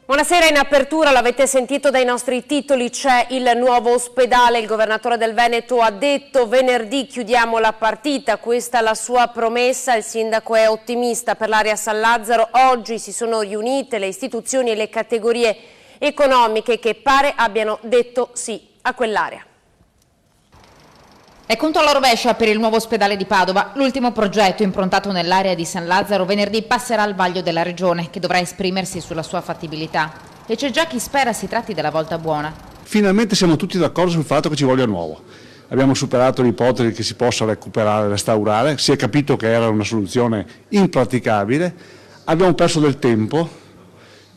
Buonasera, in apertura l'avete sentito dai nostri titoli, c'è il nuovo ospedale. Il governatore del Veneto ha detto venerdì chiudiamo la partita, questa è la sua promessa, il sindaco è ottimista per l'area San Lazzaro. Oggi si sono riunite le istituzioni e le categorie economiche che pare abbiano detto sì a quell'area. È conto alla rovescia per il nuovo ospedale di Padova. L'ultimo progetto improntato nell'area di San Lazzaro venerdì passerà al vaglio della Regione, che dovrà esprimersi sulla sua fattibilità. E c'è già chi spera si tratti della volta buona. Finalmente siamo tutti d'accordo sul fatto che ci voglia nuovo. Abbiamo superato l'ipotesi che si possa recuperare e restaurare, si è capito che era una soluzione impraticabile, abbiamo perso del tempo,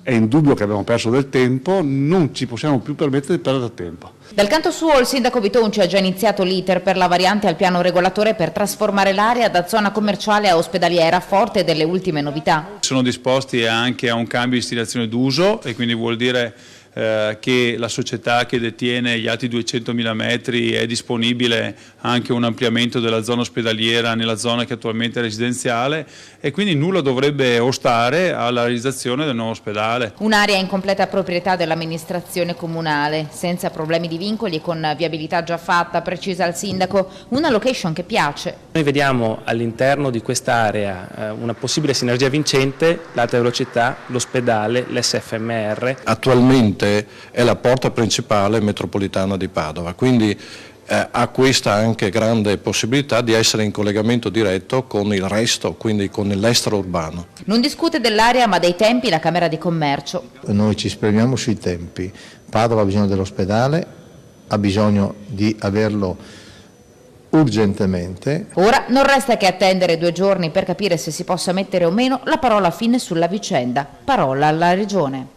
è indubbio che abbiamo perso del tempo, non ci possiamo più permettere di perdere tempo. Dal canto suo il sindaco Bitonci ha già iniziato l'iter per la variante al piano regolatore per trasformare l'area da zona commerciale a ospedaliera, forte delle ultime novità. Sono disposti anche a un cambio di destinazione d'uso e quindi vuol dire che la società che detiene gli altri 200.000 metri è disponibile anche un ampliamento della zona ospedaliera nella zona che attualmente è residenziale e quindi nulla dovrebbe ostare alla realizzazione del nuovo ospedale. Un'area in completa proprietà dell'amministrazione comunale, senza problemi di vincoli e con viabilità già fatta, precisa il sindaco, una location che piace. Noi vediamo all'interno di quest'area una possibile sinergia vincente, l'alta velocità, l'ospedale, l'SFMR. Attualmente è la porta principale metropolitana di Padova, quindi ha questa anche grande possibilità di essere in collegamento diretto con il resto, quindi con l'extraurbano. Non discute dell'area ma dei tempi la Camera di Commercio. Noi ci esprimiamo sui tempi. Padova ha bisogno dell'ospedale, ha bisogno di averlo urgentemente. Ora non resta che attendere 2 giorni per capire se si possa mettere o meno la parola fine sulla vicenda. Parola alla Regione.